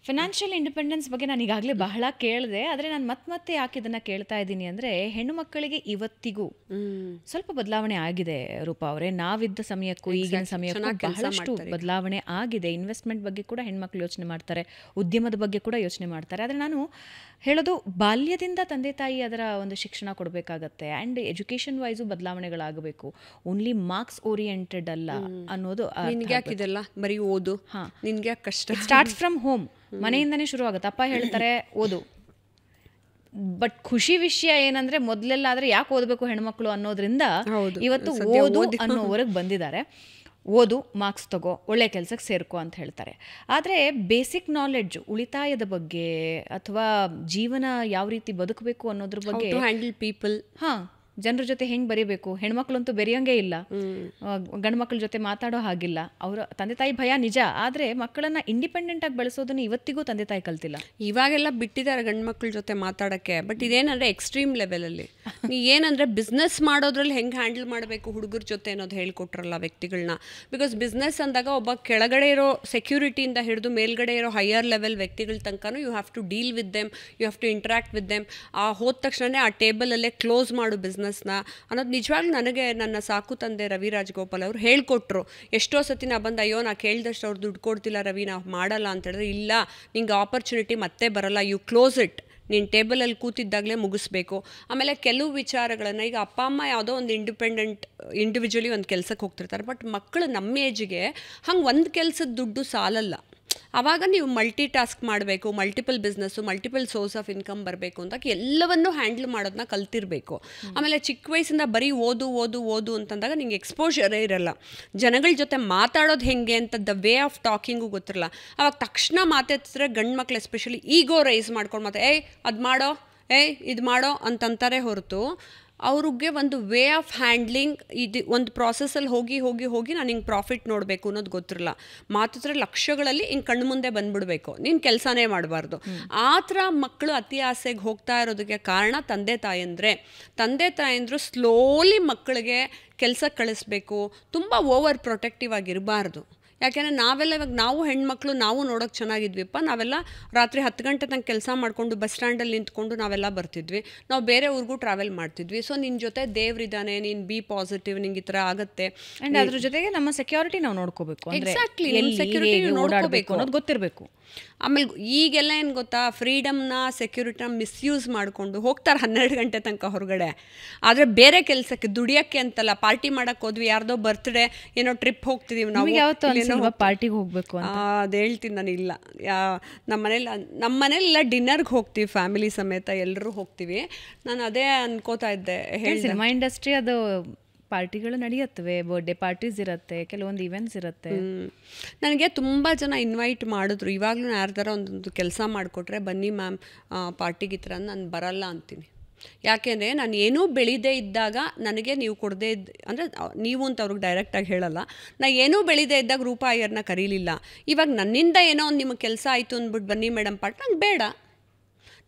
Financial independence ಬಗ್ಗೆ ನಾನು ಈಗಾಗಲೇ ಬಹಳ ಕೇಳಿದೆ. ಆದರೆ ನಾನು ಮತ್ತೆ ಯಾಕೆ ಇದನ್ನು ಕೇಳ್ತಾ ಇದ್ದೀನಿ ಅಂದರೆ, ಹೆಣ್ಣು ಮಕ್ಕಳಿಗೆ ಇವತ್ತಿಗೂ ಸ್ವಲ್ಪ ಬದಲಾವಣೆ ಆಗಿದೆ ರೂಪಾ ಅವರೇ. ನಾವಿದ್ದ ಸಮಯಕ್ಕೂ ಈಗಿನ ಸಮಯಕ್ಕೂ ಬಹಳಷ್ಟು ಬದಲಾವಣೆ ಆಗಿದೆ. ಇನ್ವೆಸ್ಟ್ಮೆಂಟ್ ಬಗ್ಗೆ ಕೂಡ ಹೆಣ್ಮಕ್ಳು ಯೋಚನೆ ಮಾಡ್ತಾರೆ, ಉದ್ಯಮದ ಬಗ್ಗೆ ಕೂಡ ಯೋಚನೆ ಮಾಡ್ತಾರೆ. ಆದರೆ ನಾನು ಹೇಳೋದು, ಬಾಲ್ಯದಿಂದ ತಂದೆ ತಾಯಿ ಅದರ ಒಂದು ಶಿಕ್ಷಣ ಕೊಡಬೇಕಾಗತ್ತೆ. ಆ್ಯಂಡ್ ಎಜುಕೇಷನ್ ವೈಸು ಬದಲಾವಣೆಗಳಾಗಬೇಕು. ಓನ್ಲಿ ಮಾರ್ಕ್ಸ್ ಓರಿಯೆಂಟೆಡ್ ಅಲ್ಲ ಅನ್ನೋದು. ನಿನ್ಗೆ ಯಾಕಿದೆಲ್ಲ ಬರೀ ಓದು, ನಿನ್ಗೆ ಯಾಕೆ ಕಷ್ಟ? ಸ್ಟಾರ್ಟ್ಸ್ ಫ್ರಮ್ ಹೋಮ್, ಮನೆಯಿಂದನೇ ಶುರು ಆಗುತ್ತೆ. ಅಪ್ಪ ಹೇಳ್ತಾರೆ ಓದು. ಬಟ್ ಖುಷಿ ವಿಷಯ ಏನಂದ್ರೆ, ಮೊದಲೆಲ್ಲಾದ್ರೆ ಯಾಕೆ ಓದಬೇಕು ಹೆಣ್ಮಕ್ಳು ಅನ್ನೋದ್ರಿಂದ ಇವತ್ತು ಓದು ಅನ್ನೋವರೆಗೆ ಬಂದಿದ್ದಾರೆ. ಓದು, ಮಾರ್ಕ್ಸ್ ತಗೋ, ಒಳ್ಳೆ ಕೆಲಸಕ್ಕೆ ಸೇರ್ಕೋ ಅಂತ ಹೇಳ್ತಾರೆ. ಆದರೆ ಬೇಸಿಕ್ ನಾಲೆಡ್ಜ್, ಉಳಿತಾಯದ ಬಗ್ಗೆ ಅಥವಾ ಜೀವನ ಯಾವ ರೀತಿ ಬದುಕಬೇಕು ಅನ್ನೋದ್ರ ಬಗ್ಗೆ, ಹ್ಯಾಂಡಲ್ ಪೀಪಲ್, ಜನರ ಜೊತೆ ಹೆಂಗೆ ಬರೀಬೇಕು, ಹೆಣ್ಮಕ್ಳಂತೂ ಬೆರೆಯೋಂಗೇ ಇಲ್ಲ, ಗಂಡು ಮಕ್ಳ ಜೊತೆ ಮಾತಾಡೋ ಹಾಗಿಲ್ಲ. ಅವರ ತಂದೆ ತಾಯಿ ಭಯ ನಿಜ, ಆದರೆ ಮಕ್ಕಳನ್ನ ಇಂಡಿಪೆಂಡೆಂಟ್ ಆಗಿ ಬೆಳೆಸೋದನ್ನ ಇವತ್ತಿಗೂ ತಂದೆ ತಾಯಿ ಕಲ್ತಿಲ್ಲ. ಇವಾಗೆಲ್ಲ ಬಿಟ್ಟಿದ್ದಾರೆ ಗಂಡು ಮಕ್ಳ ಜೊತೆ ಮಾತಾಡೋಕ್ಕೆ. ಬಟ್ ಇದೇನಂದ್ರೆ ಎಕ್ಸ್ಟ್ರೀಮ್ ಲೆವೆಲಲ್ಲಿ ಏನಂದ್ರೆ ಬಿಸ್ನೆಸ್ ಮಾಡೋದ್ರಲ್ಲಿ ಹೆಂಗೆ ಹ್ಯಾಂಡಲ್ ಮಾಡಬೇಕು ಹುಡುಗರ ಜೊತೆ ಅನ್ನೋದು ಹೇಳ್ಕೊಟ್ರಲ್ಲ ವ್ಯಕ್ತಿಗಳನ್ನ. ಬಿಕಾಸ್ ಬಿಸ್ನೆಸ್ ಅಂದಾಗ ಒಬ್ಬ ಕೆಳಗಡೆ ಇರೋ ಸೆಕ್ಯೂರಿಟಿಯಿಂದ ಹಿಡಿದು ಮೇಲ್ಗಡೆ ಇರೋ ಹೈಯರ್ ಲೆವೆಲ್ ವ್ಯಕ್ತಿಗಳ ತನಕನೂ you have to deal with them, you have to interact with them. ಹೋದ ತಕ್ಷಣ ಆ ಟೇಬಲಲ್ಲೇ ಕ್ಲೋಸ್ ಮಾಡು ಬಿಸ್ನೆಸ್ನ ಅನ್ನೋದು ನಿಜವಾಗ್ಲೂ ನನಗೆ ನನ್ನ ಸಾಕು ತಂದೆ ರವಿ ರಾಜಗೋಪಾಲ್ ಅವರು ಹೇಳ್ಕೊಟ್ರು. ಎಷ್ಟೋ ಸತಿ ನಾ ಬಂದು, ಅಯ್ಯೋ ನಾ ಕೇಳಿದಷ್ಟು ಅವ್ರು ದುಡ್ಡು ಕೊಡ್ತಿಲ್ಲ ರವಿ, ನಾವು ಮಾಡಲ್ಲ ಅಂತ ಹೇಳಿದ್ರೆ, ಇಲ್ಲ ನಿಂಗೆ ಆಪರ್ಚುನಿಟಿ ಮತ್ತೆ ಬರಲ್ಲ, ಯು ಕ್ಲೋಸ್ ಇಟ್, ನೀನು ಟೇಬಲಲ್ಲಿ ಕೂತಿದ್ದಾಗಲೇ ಮುಗಿಸ್ಬೇಕು. ಆಮೇಲೆ ಕೆಲವು ವಿಚಾರಗಳನ್ನು, ಈಗ ಅಪ್ಪ ಅಮ್ಮ ಯಾವುದೋ ಒಂದು ಇಂಡಿವಿಜುವಲಿ ಒಂದು ಕೆಲಸಕ್ಕೆ ಹೋಗ್ತಿರ್ತಾರೆ. ಬಟ್ ಮಕ್ಕಳು ನಮ್ಮ ಏಜಿಗೆ ಹಂಗೆ ಒಂದು ಕೆಲಸದ ದುಡ್ಡು ಸಾಲಲ್ಲ. ಆವಾಗ ನೀವು ಮಲ್ಟಿ ಟಾಸ್ಕ್ ಮಾಡಬೇಕು, multiple business, multiple source of income ಬರಬೇಕು ಅಂತ ಎಲ್ಲವನ್ನೂ ಹ್ಯಾಂಡಲ್ ಮಾಡೋದನ್ನ ಕಲ್ತಿರಬೇಕು. ಆಮೇಲೆ ಚಿಕ್ಕ ವಯಸ್ಸಿಂದ ಬರೀ ಓದು ಓದು ಓದು ಅಂತಂದಾಗ ನಿಂಗೆ ಎಕ್ಸ್ಪೋಜರೇ ಇರಲ್ಲ. ಜನಗಳ ಜೊತೆ ಮಾತಾಡೋದು ಹೆಂಗೆ ಅಂತ ದ ವೇ ಆಫ್ ಟಾಕಿಂಗು ಗೊತ್ತಿರಲ್ಲ. ಆವಾಗ ತಕ್ಷಣ ಮಾತಾಡ್ತಿದ್ರೆ ಗಂಡು ಮಕ್ಳು ಎಸ್ಪೆಷಲಿ ಈಗೋ ರೈಸ್ ಮಾಡ್ಕೊಂಡು ಅದು ಮಾಡೋ, ಇದು ಮಾಡೋ ಅಂತಂತಾರೆ ಹೊರತು ಅವ್ರಿಗೆ ಒಂದು ವೇ ಆಫ್ ಹ್ಯಾಂಡ್ಲಿಂಗ್, ಇದು ಒಂದು ಪ್ರಾಸೆಸ್ಸಲ್ಲಿ ಹೋಗಿ ಹೋಗಿ ಹೋಗಿ ನಾನು ಹಿಂಗೆ ಪ್ರಾಫಿಟ್ ನೋಡಬೇಕು ಅನ್ನೋದು ಗೊತ್ತಿರಲ್ಲ. ಮಾತಾಡಿದ್ರೆ ಲಕ್ಷಗಳಲ್ಲಿ ಹಿಂಗೆ ಕಣ್ಣು ಮುಂದೆ ಬಂದ್ಬಿಡಬೇಕು, ನೀನು ಕೆಲಸನೇ ಮಾಡಬಾರ್ದು. ಆ ಥರ ಮಕ್ಕಳು ಅತಿ ಆಸೆಗೆ ಹೋಗ್ತಾ ಇರೋದಕ್ಕೆ ಕಾರಣ ತಂದೆ ತಾಯಂದರು ಸ್ಲೋಲಿ ಮಕ್ಕಳಿಗೆ ಕೆಲಸಕ್ಕೆ ಕಳಿಸ್ಬೇಕು. ತುಂಬ ಓವರ್ ಪ್ರೊಟೆಕ್ಟಿವ್ ಆಗಿರಬಾರ್ದು. ಯಾಕೆಂದರೆ ನಾವೆಲ್ಲ ಇವಾಗ ನಾವು ಹೆಣ್ಮಕ್ಳು ನಾವು ನೋಡೋಕೆ ಚೆನ್ನಾಗಿದ್ವಿಪ್ಪ, ನಾವೆಲ್ಲ ರಾತ್ರಿ 10 ಗಂಟೆ ತನಕ ಕೆಲಸ ಮಾಡಿಕೊಂಡು ಬಸ್ ಸ್ಟ್ಯಾಂಡಲ್ಲಿ ನಿಂತ್ಕೊಂಡು ನಾವೆಲ್ಲ ಬರ್ತಿದ್ವಿ, ನಾವು ಬೇರೆ ಊರಿಗೂ ಟ್ರಾವೆಲ್ ಮಾಡ್ತಿದ್ವಿ. ಸೊ ನಿನ್ನ ಜೊತೆ ದೇವ್ರಿದ್ದಾನೆ, ನೀನು ಬಿ ಪಾಸಿಟಿವ್, ನಿಂಗೆ ಈ ಥರ ಆಗುತ್ತೆ. ಆ್ಯಂಡ್ ಅದ್ರ ಜೊತೆಗೆ ನಮ್ಮ ಸೆಕ್ಯೂರಿಟಿ ನಾವು ನೋಡ್ಕೋಬೇಕು. ಎಕ್ಸಾಕ್ಟ್ಲಿ, ಸೆಕ್ಯೂರಿಟಿ ನೋಡ್ಕೋಬೇಕು ಅನ್ನೋದು ಗೊತ್ತಿರಬೇಕು. ಆಮೇಲೆ ಈಗೆಲ್ಲ ಏನು ಗೊತ್ತಾ, ಫ್ರೀಡಮ್ನ ಸೆಕ್ಯೂರಿಟಿನ ಮಿಸ್ಯೂಸ್ ಮಾಡಿಕೊಂಡು ಹೋಗ್ತಾರೆ 12 ಗಂಟೆ ತನಕ ಹೊರಗಡೆ. ಆದರೆ ಬೇರೆ ಕೆಲಸಕ್ಕೆ ದುಡಿಯೋಕ್ಕೆ ಅಂತಲ್ಲ, ಪಾರ್ಟಿ ಮಾಡೋಕ್ಕೆ ಹೋದ್ವಿ, ಯಾರ್ದೋ ಬರ್ತ್ಡೇ ಏನೋ ಟ್ರಿಪ್ ಹೋಗ್ತಿದ್ದೀವಿ ನಾವು, ಪಾರ್ಟಿಗೆ ಹೋಗಬೇಕು ಅದು ಹೇಳ್ತೀನಿ ನಾನು. ಇಲ್ಲ, ನಮ್ಮ ಮನೇಲೆಲ್ಲ ಡಿನ್ನರ್ಗೆ ಹೋಗ್ತೀವಿ ಫ್ಯಾಮಿಲಿ ಸಮೇತ, ಎಲ್ಲರೂ ಹೋಗ್ತೀವಿ. ನಾನು ಅದೇ ಅನ್ಕೋತಾ ಇದ್ದೆ, ಸಿನಿಮಾ ಇಂಡಸ್ಟ್ರಿ ಅದು ಪಾರ್ಟಿಗಳು ನಡೆಯುತ್ತವೆ, ಬರ್ಡೇ ಪಾರ್ಟೀಸ್ ಇರುತ್ತೆ, ಕೆಲವೊಂದು ಇವೆಂಟ್ಸ್ ಇರುತ್ತೆ. ನನಗೆ ತುಂಬ ಜನ ಇನ್ವೈಟ್ ಮಾಡಿದ್ರು. ಇವಾಗಲೂ ಯಾರ್ದಾರ ಒಂದೊಂದು ಕೆಲಸ ಮಾಡಿಕೊಟ್ರೆ, ಬನ್ನಿ ಮ್ಯಾಮ್ ಪಾರ್ಟಿಗೆ ಈ ಥರ, ನಾನು ಬರಲ್ಲ ಅಂತೀನಿ. ಯಾಕೆಂದರೆ ನಾನು ಏನೂ ಬೆಳೀದೇ ಇದ್ದಾಗ ನನಗೆ ನೀವು ಕೊಡದೇ ಅಂದರೆ ನೀವು ಅಂತ ಅವ್ರಿಗೆ ಡೈರೆಕ್ಟಾಗಿ ಹೇಳಲ್ಲ, ನಾನು ಏನೂ ಬೆಳೀದೇ ಇದ್ದಾಗ ರೂಪಾಯಿಯರನ್ನ ಕರೀಲಿಲ್ಲ. ಇವಾಗ ನನ್ನಿಂದ ಏನೋ ಒಂದು ನಿಮಗೆ ಕೆಲಸ ಆಯಿತು ಅಂದ್ಬಿಟ್ಟು ಬನ್ನಿ ಮೇಡಮ್ ಪಾರ್ಟಿ, ನಂಗೆ ಬೇಡ.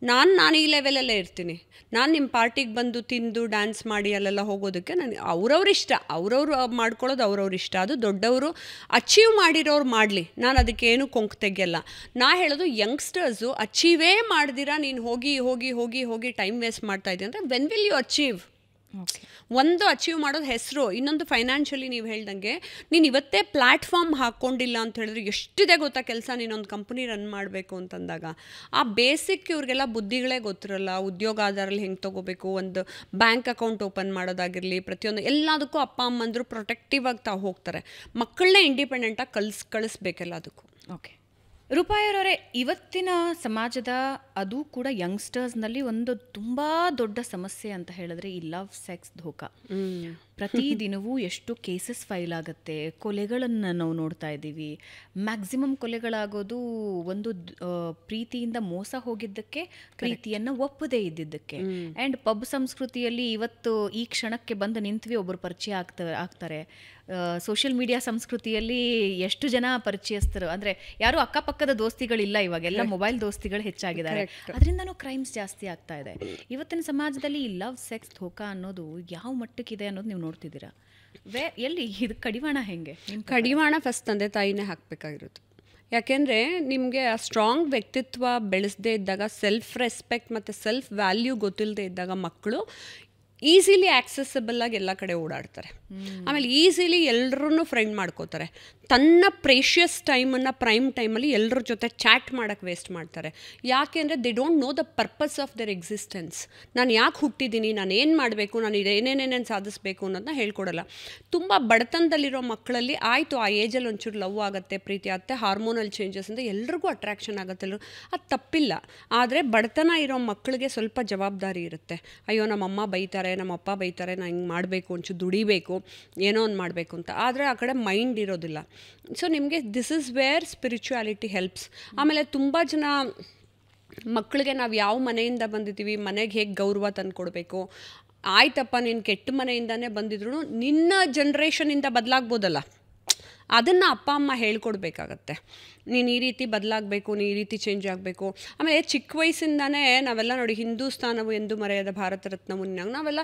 ನಾನು ಈ ಲೆವೆಲಲ್ಲೇ ಇರ್ತೀನಿ. ನಾನು ನಿಮ್ಮ ಪಾರ್ಟಿಗೆ ಬಂದು ತಿಂದು ಡ್ಯಾನ್ಸ್ ಮಾಡಿ ಅಲ್ಲೆಲ್ಲ ಹೋಗೋದಕ್ಕೆ ನನಗೆ ಅವ್ರವ್ರ ಇಷ್ಟ, ಅವ್ರವ್ರು ಮಾಡ್ಕೊಳ್ಳೋದು ಅವ್ರವ್ರ ಇಷ್ಟ. ಅದು ದೊಡ್ಡವರು ಅಚೀವ್ ಮಾಡಿರೋರು ಮಾಡಲಿ, ನಾನು ಅದಕ್ಕೆ ಏನು ಕೊಂಕು ತೆಗೆಯಲ್ಲ. ನಾ ಹೇಳೋದು ಯಂಗ್ಸ್ಟರ್ಸು ಅಚೀವೇ ಮಾಡ್ದಿರಾ ನೀನು ಹೋಗಿ ಹೋಗಿ ಹೋಗಿ ಹೋಗಿ ಟೈಮ್ ವೇಸ್ಟ್ ಮಾಡ್ತಾ ಇದ್ದೀವಿ ಅಂದರೆ, ವೆನ್ ವಿಲ್ ಯು ಅಚೀವ್? ಒಂದು ಅಚೀವ್ ಮಾಡೋದು ಹೆಸರು, ಇನ್ನೊಂದು ಫೈನಾನ್ಷಿಯಲಿ ನೀವು ಹೇಳ್ದಂಗೆ ನೀನು ಇವತ್ತೇ ಪ್ಲ್ಯಾಟ್ಫಾರ್ಮ್ ಹಾಕ್ಕೊಂಡಿಲ್ಲ ಅಂತ ಹೇಳಿದ್ರೆ ಎಷ್ಟಿದೆ ಗೊತ್ತಾ ಕೆಲಸ. ನೀನೊಂದು ಕಂಪ್ನಿ ರನ್ ಮಾಡಬೇಕು ಅಂತಂದಾಗ ಆ ಬೇಸಿಕ್ ಇವ್ರಿಗೆಲ್ಲ ಬುದ್ಧಿಗಳೇ ಗೊತ್ತಿರಲ್ಲ. ಉದ್ಯೋಗ ಆಧಾರಲ್ಲಿ ಹೆಂಗೆ ತೊಗೋಬೇಕು, ಒಂದು ಬ್ಯಾಂಕ್ ಅಕೌಂಟ್ ಓಪನ್ ಮಾಡೋದಾಗಿರಲಿ, ಪ್ರತಿಯೊಂದು ಎಲ್ಲದಕ್ಕೂ ಅಪ್ಪ ಅಮ್ಮಂದರು ಪ್ರೊಟೆಕ್ಟಿವ್ ಆಗಿ ಹೋಗ್ತಾರೆ. ಮಕ್ಕಳನ್ನೇ ಇಂಡಿಪೆಂಡೆಂಟಾಗಿ ಕಳಿಸ್ಬೇಕೆಲ್ಲದಕ್ಕೂ. ಓಕೆ ರೂಪಾಯಿಯವರೇ, ಇವತ್ತಿನ ಸಮಾಜದ ಅದು ಕೂಡ ಯಂಗ್ಸ್ಟರ್ಸ್ನಲ್ಲಿ ಒಂದು ತುಂಬ ದೊಡ್ಡ ಸಮಸ್ಯೆ ಅಂತ ಹೇಳಿದ್ರೆ ಈ ಲವ್ ಸೆಕ್ಸ್ ಧೋಕಾ. ಪ್ರತಿದಿನವೂ ಎಷ್ಟು ಕೇಸಸ್ ಫೈಲ್ ಆಗುತ್ತೆ, ಕೊಲೆಗಳನ್ನು ನಾವು ನೋಡ್ತಾ ಇದ್ದೀವಿ. ಮ್ಯಾಕ್ಸಿಮಮ್ ಕೊಲೆಗಳಾಗೋದು ಒಂದು ಪ್ರೀತಿಯಿಂದ ಮೋಸ ಹೋಗಿದ್ದಕ್ಕೆ, ಪ್ರೀತಿಯನ್ನು ಒಪ್ಪದೇ ಇದ್ದಿದ್ದಕ್ಕೆ. ಆ್ಯಂಡ್ ಪಬ್ ಸಂಸ್ಕೃತಿಯಲ್ಲಿ ಇವತ್ತು ಈ ಕ್ಷಣಕ್ಕೆ ಬಂದು ನಿಂತ್ವಿ ಒಬ್ಬರು ಪರಿಚಯ ಆಗ್ತಾರೆ. ಸೋಷಿಯಲ್ ಮೀಡಿಯಾ ಸಂಸ್ಕೃತಿಯಲ್ಲಿ ಎಷ್ಟು ಜನ ಪರಿಚಯಸ್ಥರು ಅಂದರೆ ಯಾರು ಅಕ್ಕಪಕ್ಕದ ದೋಸ್ತಿಗಳಿಲ್ಲ, ಇವಾಗೆಲ್ಲ ಮೊಬೈಲ್ ದೋಸ್ತಿಗಳು ಹೆಚ್ಚಾಗಿದ್ದಾರೆ. ಅದರಿಂದನೂ ಕ್ರೈಮ್ಸ್ ಜಾಸ್ತಿ ಆಗ್ತಾ ಇದೆ. ಇವತ್ತಿನ ಸಮಾಜದಲ್ಲಿ ಈ ಲವ್ ಸೆಕ್ಸ್ ಧೋಕಾ ಅನ್ನೋದು ಯಾವ ಮಟ್ಟಕ್ಕಿದೆ ಅನ್ನೋದು ನೀವು ನೋಡ್ತಿದ್ದೀರಾ? ಎಲ್ಲಿ ಇದು ಕಡಿವಾಣ ಹೆಂಗೆ? ಕಡಿವಾಣ ಫಸ್ಟ್ ತಂದೆ ತಾಯಿನೇ ಹಾಕಬೇಕಾಗಿರೋದು. ಯಾಕೆಂದರೆ ನಿಮಗೆ ಆ ಸ್ಟ್ರಾಂಗ್ ವ್ಯಕ್ತಿತ್ವ ಬೆಳೆಸದೇ ಇದ್ದಾಗ, ಸೆಲ್ಫ್ ರೆಸ್ಪೆಕ್ಟ್ ಮತ್ತು ಸೆಲ್ಫ್ ವ್ಯಾಲ್ಯೂ ಗೊತ್ತಿಲ್ಲದೆ ಇದ್ದಾಗ ಮಕ್ಕಳು ಈಸಿಲಿ ಆಕ್ಸೆಸಬಲ್ ಆಗಿ ಎಲ್ಲ ಕಡೆ ಓಡಾಡ್ತಾರೆ. ಆಮೇಲೆ ಈಸಿಲಿ ಎಲ್ಲರನ್ನೂ ಫ್ರೆಂಡ್ ಮಾಡ್ಕೋತಾರೆ. ತನ್ನ ಪ್ರೇಷಿಯಸ್ ಟೈಮನ್ನು ಪ್ರೈಮ್ ಟೈಮಲ್ಲಿ ಎಲ್ಲರ ಜೊತೆ ಚಾಟ್ ಮಾಡೋಕ್ಕೆ ವೇಸ್ಟ್ ಮಾಡ್ತಾರೆ. ಯಾಕೆ ಅಂದರೆ they don't know the purpose of there existence. ನಾನು ಯಾಕೆ ಹುಟ್ಟಿದ್ದೀನಿ, ನಾನು ಏನು ಮಾಡಬೇಕು, ನಾನು ಏನೇನೇನೇನು ಸಾಧಿಸಬೇಕು ಅನ್ನೋದನ್ನ ಹೇಳ್ಕೊಡಲ್ಲ. ತುಂಬ ಬಡತನದಲ್ಲಿರೋ ಮಕ್ಕಳಲ್ಲಿ ಆಯಿತು ಆ ಏಜಲ್ಲಿ ಒಂಚೂರು ಲವ್ ಆಗುತ್ತೆ, ಪ್ರೀತಿ ಆಗುತ್ತೆ, ಹಾರ್ಮೋನಲ್ ಚೇಂಜಸ್ ಅಂತ ಎಲ್ರಿಗೂ ಅಟ್ರಾಕ್ಷನ್ ಆಗುತ್ತೆ, ಅದು ತಪ್ಪಿಲ್ಲ. ಆದರೆ ಬಡತನ ಇರೋ ಮಕ್ಕಳಿಗೆ ಸ್ವಲ್ಪ ಜವಾಬ್ದಾರಿ ಇರುತ್ತೆ. ಅಯ್ಯೋ ನಮ್ಮಮ್ಮ ಬೈತಾರೆ, ನಮ್ಮಪ್ಪ ಬೈತಾರೆ, ನಾನು ಹಿಂಗೆ ಮಾಡಬೇಕು, ಒಂಚೂರು ದುಡಿಬೇಕು, ಏನೋ ಒಂದು ಮಾಡಬೇಕು ಅಂತ. ಆದರೆ ಆ ಕಡೆ ಮೈಂಡ್ ಇರೋದಿಲ್ಲ. ಸೊ ನಿಮಗೆ this is where spirituality helps. ಆಮೇಲೆ ತುಂಬ ಜನ ಮಕ್ಕಳಿಗೆ ನಾವು ಯಾವ ಮನೆಯಿಂದ ಬಂದಿದ್ದೀವಿ, ಮನೆಗೆ ಹೇಗೆ ಗೌರವ ತಂದು ಕೊಡಬೇಕು, ಆಯ್ತಪ್ಪ ನೀನು ಕೆಟ್ಟ ಮನೆಯಿಂದನೇ ಬಂದಿದ್ರು ನಿನ್ನ ಜನ್ರೇಷನಿಂದ ಬದಲಾಗ್ಬೋದಲ್ಲ, ಅದನ್ನು ಅಪ್ಪ ಅಮ್ಮ ಹೇಳ್ಕೊಡ್ಬೇಕಾಗತ್ತೆ. ನೀನು ಈ ರೀತಿ ಬದಲಾಗಬೇಕು, ನೀನು ಈ ರೀತಿ ಚೇಂಜ್ ಆಗಬೇಕು. ಆಮೇಲೆ ಚಿಕ್ಕ ವಯಸ್ಸಿಂದನೇ ನಾವೆಲ್ಲ ನೋಡಿ, ಹಿಂದೂಸ್ತಾನವು ಎಂದು ಮರೆಯದ ಭಾರತ ರತ್ನವು, ನಾವೆಲ್ಲ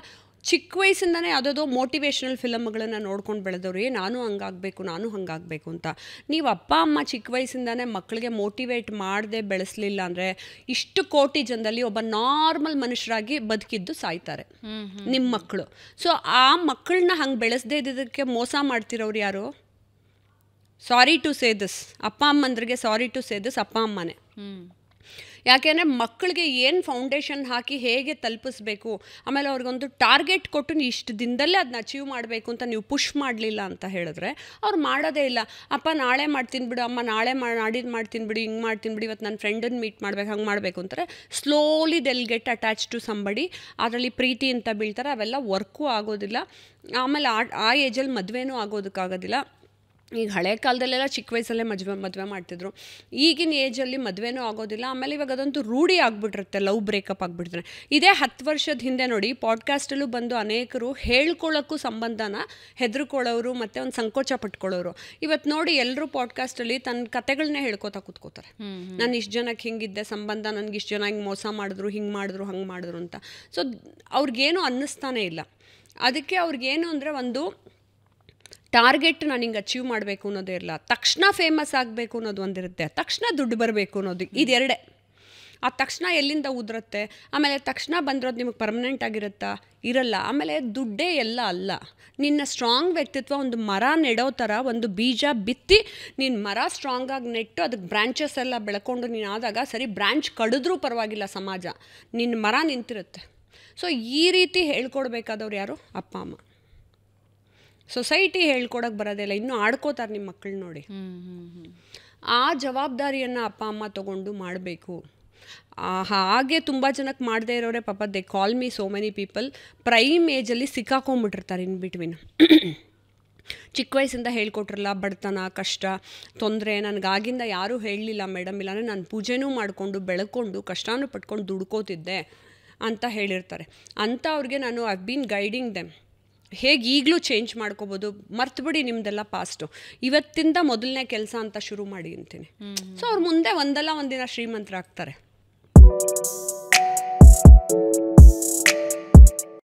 ಚಿಕ್ಕ ವಯಸ್ಸಿಂದನೇ ಯಾವುದೋ ಮೋಟಿವೇಶ್ನಲ್ ಫಿಲಮ್ಗಳನ್ನು ನೋಡ್ಕೊಂಡು ಬೆಳೆದವ್ರು, ನಾನು ಹಂಗಾಗಬೇಕು, ನಾನು ಹಂಗಾಗಬೇಕು ಅಂತ. ನೀವು ಅಪ್ಪ ಅಮ್ಮ ಚಿಕ್ಕ ವಯಸ್ಸಿಂದನೇ ಮಕ್ಕಳಿಗೆ ಮೋಟಿವೇಟ್ ಮಾಡದೆ ಬೆಳೆಸಲಿಲ್ಲ ಅಂದರೆ ಇಷ್ಟು ಕೋಟಿ ಜನದಲ್ಲಿ ಒಬ್ಬ ನಾರ್ಮಲ್ ಮನುಷ್ಯರಾಗಿ ಬದುಕಿದ್ದು ಸಾಯ್ತಾರೆ ನಿಮ್ಮ ಮಕ್ಕಳು. ಸೊ ಆ ಮಕ್ಕಳನ್ನ ಹಂಗೆ ಬೆಳೆಸದೇ ಇದ್ದದಕ್ಕೆ ಮೋಸ ಮಾಡ್ತಿರೋರು ಯಾರು? ಸಾರಿ ಟು ಸೇ ದಿಸ್, ಅಪ್ಪ ಅಮ್ಮಂದ್ರಿಗೆ ಸಾರಿ ಟು ಸೇ ದಿಸ್ ಅಪ್ಪ ಅಮ್ಮನೇ. ಯಾಕೆಂದರೆ ಮಕ್ಕಳಿಗೆ ಏನು ಫೌಂಡೇಶನ್ ಹಾಕಿ ಹೇಗೆ ತಲುಪಿಸ್ಬೇಕು, ಆಮೇಲೆ ಅವ್ರಿಗೊಂದು ಟಾರ್ಗೆಟ್ ಕೊಟ್ಟು ಇಷ್ಟು ದಿನದಲ್ಲೇ ಅದನ್ನ ಅಚೀವ್ ಮಾಡಬೇಕು ಅಂತ ನೀವು ಪುಷ್ ಮಾಡಲಿಲ್ಲ ಅಂತ ಹೇಳಿದ್ರೆ ಅವ್ರು ಮಾಡೋದೇ ಇಲ್ಲ. ಅಪ್ಪ ನಾಳೆ ಮಾಡ್ತೀನಿ ಬಿಡು, ಅಮ್ಮ ನಾಳೆ ನಾಡಿದ್ದು ಮಾಡ್ತೀನಿ ಬಿಡು, ಹಿಂಗೆ ಮಾಡ್ತೀನಿ ಬಿಡು, ಇವತ್ತು ನನ್ನ ಫ್ರೆಂಡನ್ನು ಮೀಟ್ ಮಾಡ್ಬೇಕು, ಹಂಗೆ ಮಾಡಬೇಕು ಅಂತಾರೆ. Slowly they'll get attach to somebody. ಅದರಲ್ಲಿ ಪ್ರೀತಿ ಅಂತ ಬೀಳ್ತಾರೆ, ಅವೆಲ್ಲ ವರ್ಕೂ ಆಗೋದಿಲ್ಲ. ಆಮೇಲೆ ಆ ಏಜಲ್ಲಿ ಮದುವೆನೂ ಆಗೋದಕ್ಕಾಗೋದಿಲ್ಲ. ಈಗ ಹಳೆ ಕಾಲದಲ್ಲೆಲ್ಲ ಚಿಕ್ಕ ವಯಸ್ಸಲ್ಲೇ ಮದುವೆ ಮಾಡ್ತಿದ್ರು. ಈಗಿನ ಏಜಲ್ಲಿ ಮದುವೆನೂ ಆಗೋದಿಲ್ಲ. ಆಮೇಲೆ ಇವಾಗ ಅದಂತೂ ರೂಢಿ ಆಗಿಬಿಟ್ಟಿರುತ್ತೆ, ಲವ್ ಬ್ರೇಕಪ್ ಆಗಿಬಿಡ್ತಾರೆ. ಇದೇ 10 ವರ್ಷದ ಹಿಂದೆ ನೋಡಿ, ಪಾಡ್ಕಾಸ್ಟಲ್ಲೂ ಬಂದು ಅನೇಕರು ಹೇಳ್ಕೊಳ್ಳೋಕ್ಕೂ ಸಂಬಂಧನ ಹೆದರ್ಕೊಳ್ಳೋರು ಮತ್ತು ಒಂದು ಸಂಕೋಚ ಪಟ್ಕೊಳ್ಳೋರು. ಇವತ್ತು ನೋಡಿ ಎಲ್ಲರೂ ಪಾಡ್ಕಾಸ್ಟಲ್ಲಿ ತನ್ನ ಕತೆಗಳನ್ನೇ ಹೇಳ್ಕೊತಾ ಕೂತ್ಕೋತಾರೆ. ನಾನು ಇಷ್ಟು ಜನಕ್ಕೆ ಹಿಂಗಿದ್ದೆ ಸಂಬಂಧ, ನನಗೆ ಇಷ್ಟು ಜನ ಹಿಂಗೆ ಮೋಸ ಮಾಡಿದ್ರು, ಹಿಂಗೆ ಮಾಡಿದ್ರು, ಹಂಗೆ ಮಾಡಿದ್ರು ಅಂತ. ಸೊ ಅವ್ರಿಗೇನು ಅನ್ನಿಸ್ತಾನೇ ಇಲ್ಲ. ಅದಕ್ಕೆ ಅವ್ರಿಗೇನು ಅಂದರೆ ಒಂದು ಟಾರ್ಗೆಟ್ ನಾನು ಹಿಂಗೆ ಅಚೀವ್ ಮಾಡಬೇಕು ಅನ್ನೋದೇ ಇರಲ್ಲ. ತಕ್ಷಣ ಫೇಮಸ್ ಆಗಬೇಕು ಅನ್ನೋದು ಒಂದಿರುತ್ತೆ, ತಕ್ಷಣ ದುಡ್ಡು ಬರಬೇಕು ಅನ್ನೋದು, ಇದೆರಡೇ. ಆ ತಕ್ಷಣ ಎಲ್ಲಿಂದ ಉದುರುತ್ತೆ. ಆಮೇಲೆ ತಕ್ಷಣ ಬಂದಿರೋದು ನಿಮಗೆ ಪರ್ಮನೆಂಟ್ ಆಗಿರುತ್ತಾ? ಇರಲ್ಲ. ಆಮೇಲೆ ದುಡ್ಡೇ ಎಲ್ಲ ಅಲ್ಲ. ನಿನ್ನ ಸ್ಟ್ರಾಂಗ್ ವ್ಯಕ್ತಿತ್ವ ಒಂದು ಮರ ನೆಡೋ ಥರ, ಒಂದು ಬೀಜ ಬಿತ್ತಿ ನೀನು ಮರ ಸ್ಟ್ರಾಂಗಾಗಿ ನೆಟ್ಟು ಅದಕ್ಕೆ ಬ್ರ್ಯಾಂಚಸ್ ಎಲ್ಲ ಬೆಳ್ಕೊಂಡು ನೀನು ಆದಾಗ ಸರಿ, ಬ್ರ್ಯಾಂಚ್ ಕಡಿದ್ರೂ ಪರವಾಗಿಲ್ಲ, ಸಮಾಜ ನಿನ್ನ ಮರ ನಿಂತಿರುತ್ತೆ. ಸೊ ಈ ರೀತಿ ಹೇಳ್ಕೊಡ್ಬೇಕಾದವ್ರು ಯಾರು? ಅಪ್ಪ ಅಮ್ಮ. ಸೊಸೈಟಿ ಹೇಳ್ಕೊಡಕ್ಕೆ ಬರೋದಿಲ್ಲ, ಇನ್ನೂ ಆಡ್ಕೋತಾರೆ ನಿಮ್ಮ ಮಕ್ಕಳು ನೋಡಿ. ಆ ಜವಾಬ್ದಾರಿಯನ್ನು ಅಪ್ಪ ಅಮ್ಮ ತೊಗೊಂಡು ಮಾಡಬೇಕು. ಹಾಗೆ ತುಂಬ ಜನಕ್ಕೆ ಮಾಡದೇ ಇರೋರೆ ಪಾಪ, they call me so many people, prime ಏಜಲ್ಲಿ ಸಿಕ್ಕಾಕೊಂಡ್ಬಿಟ್ಟಿರ್ತಾರೆ ಇನ್ ಬಿಟ್ವೀನ್. ಚಿಕ್ಕ ವಯಸ್ಸಿಂದ ಹೇಳ್ಕೊಟ್ರಲ್ಲ, ಬಡತನ, ಕಷ್ಟ, ತೊಂದರೆ, ನನಗಾಗಿಂದ ಯಾರೂ ಹೇಳಲಿಲ್ಲ ಮೇಡಮ್, ಇಲ್ಲಾಂದರೆ ನಾನು ಪೂಜೆನೂ ಮಾಡಿಕೊಂಡು ಬೆಳ್ಕೊಂಡು ಕಷ್ಟನೂ ಪಟ್ಕೊಂಡು ದುಡ್ಕೋತಿದ್ದೆ ಅಂತ ಹೇಳಿರ್ತಾರೆ. ಅಂತ ಅವ್ರಿಗೆ ನಾನು ಐ ಬೀನ್ ಗೈಡಿಂಗ್ ದೆಮ್ ಹೇಗೆ ಈಗಲೂ ಚೇಂಜ್ ಮಾಡ್ಕೋಬೋದು. ಮರ್ತುಬಿಡಿ ನಿಮ್ಮದೆಲ್ಲ ಪಾಸ್ಟು, ಇವತ್ತಿಂದ ಮೊದಲನೇ ಕೆಲಸ ಅಂತ ಶುರು ಮಾಡಿ ಅಂತೀನಿ. ಸೊ ಅವ್ರು ಮುಂದೆ ಒಂದಲ್ಲ ಒಂದಿನ ಶ್ರೀಮಂತರಾಗ್ತಾರೆ.